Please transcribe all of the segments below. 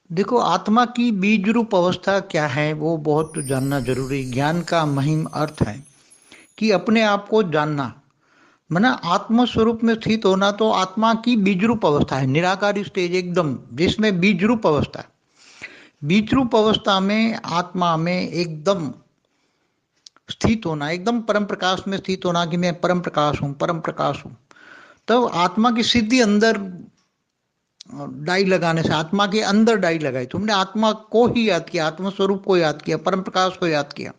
देखो, आत्मा की बीज रूप अवस्था क्या है वो बहुत जानना जरूरी। ज्ञान का महिम अर्थ है कि अपने आप को जानना, माना आत्म स्वरूप में स्थित होना। तो आत्मा की बीज रूप अवस्था है, निराकारी स्टेज एकदम, जिसमें बीज रूप अवस्था है। बीज रूप अवस्था में आत्मा में एकदम स्थित होना, एकदम परम प्रकाश में स्थित होना कि मैं परम प्रकाश हूं, परम प्रकाश हूं। तब आत्मा की सिद्धि अंदर डाई लगाने से, आत्मा के अंदर डाई लगाई, तुमने आत्मा को ही याद किया, आत्म स्वरूप को याद किया, परम प्रकाश को याद किया,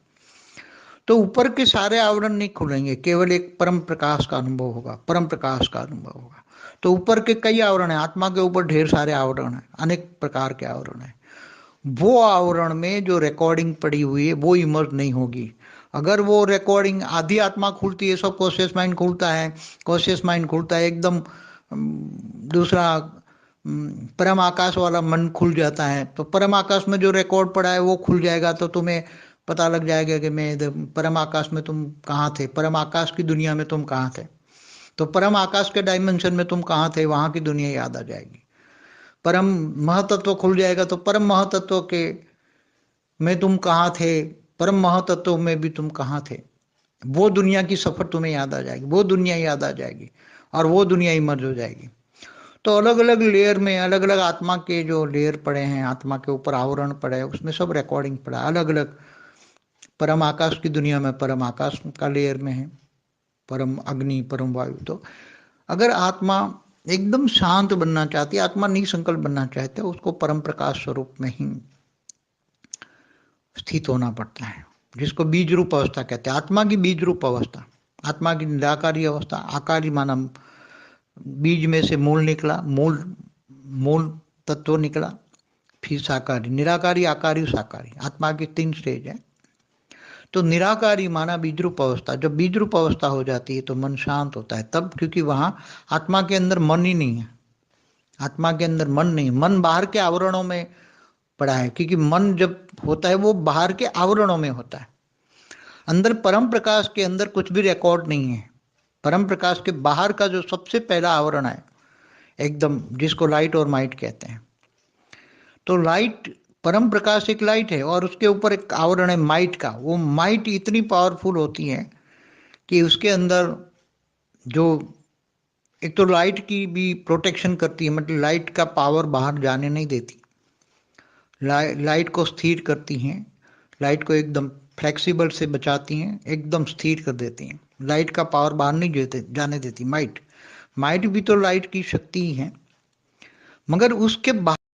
तो ऊपर के सारे आवरण नहीं खुलेंगे, केवल एक परम प्रकाश का अनुभव होगा, परम प्रकाश का अनुभव होगा। तो ऊपर के कई आवरण है, आत्मा के ऊपर ढेर सारे आवरण है, अनेक प्रकार के आवरण है। वो आवरण में जो रिकॉर्डिंग पड़ी हुई है वो इमर्ज नहीं होगी। अगर वो रिकॉर्डिंग, आधी आत्मा खुलती है, सब कॉन्शियस माइंड खुलता है, कॉन्शियस माइंड खुलता है एकदम, दूसरा परम आकाश वाला मन खुल जाता है, तो परम आकाश में जो रिकॉर्ड पड़ा है वो खुल जाएगा। तो तुम्हें पता लग जाएगा कि मैं परम आकाश में तुम कहाँ थे, परम आकाश की दुनिया में तुम कहाँ थे। तो परम आकाश के डायमेंशन में तुम कहाँ थे, वहां की दुनिया याद आ जाएगी। परम महतत्व खुल जाएगा तो परम महतत्व के में तुम कहाँ थे, परम महतत्व में भी तुम कहाँ थे, वो दुनिया की सफर तुम्हें याद आ जाएगी, वो दुनिया याद आ जाएगी, और वो दुनिया इमर्ज हो जाएगी। तो अलग अलग लेयर में अलग अलग आत्मा के जो लेयर पड़े हैं, आत्मा के ऊपर आवरण पड़े हैं, उसमें सब रिकॉर्डिंग पड़ा है अलग अलग। परम आकाश की दुनिया में परम आकाश का लेयर में है, परम अग्नि, परम वायु। तो अगर आत्मा एकदम शांत बनना चाहती है, आत्मा निसंकल्प बनना चाहते है, उसको परम प्रकाश स्वरूप में ही स्थित होना पड़ता है, जिसको बीज रूप अवस्था कहते हैं। आत्मा की बीज रूप अवस्था, आत्मा की निराकारी अवस्था। आकारी माना बीज में से मूल निकला, मूल मूल तत्व निकला, फिर साकारी, निराकारी, आकारी, साकारी। आत्मा की 3 स्टेज है। तो निराकारी माना बीज रूप अवस्था। जब बीज रूप अवस्था हो जाती है तो मन शांत होता है तब, क्योंकि वहां आत्मा के अंदर मन ही नहीं है। आत्मा के अंदर मन नहीं, मन बाहर के आवरणों में पड़ा है, क्योंकि मन जब होता है वो बाहर के आवरणों में होता है। अंदर परम प्रकाश के अंदर कुछ भी रिकॉर्ड नहीं है। परम प्रकाश के बाहर का जो सबसे पहला आवरण है एकदम, जिसको लाइट और माइट कहते हैं। तो लाइट, परम प्रकाश एक लाइट है, और उसके ऊपर एक आवरण है माइट का। वो माइट इतनी पावरफुल होती है कि उसके अंदर जो, एक तो लाइट की भी प्रोटेक्शन करती है, मतलब लाइट का पावर बाहर जाने नहीं देती। लाइट को स्थिर करती हैं, लाइट को एकदम फ्लेक्सिबल से बचाती हैं, एकदम स्थिर कर देती हैं। लाइट का पावर बाहर नहीं जाने देती माइट। माइट भी तो लाइट की शक्ति ही है, मगर उसके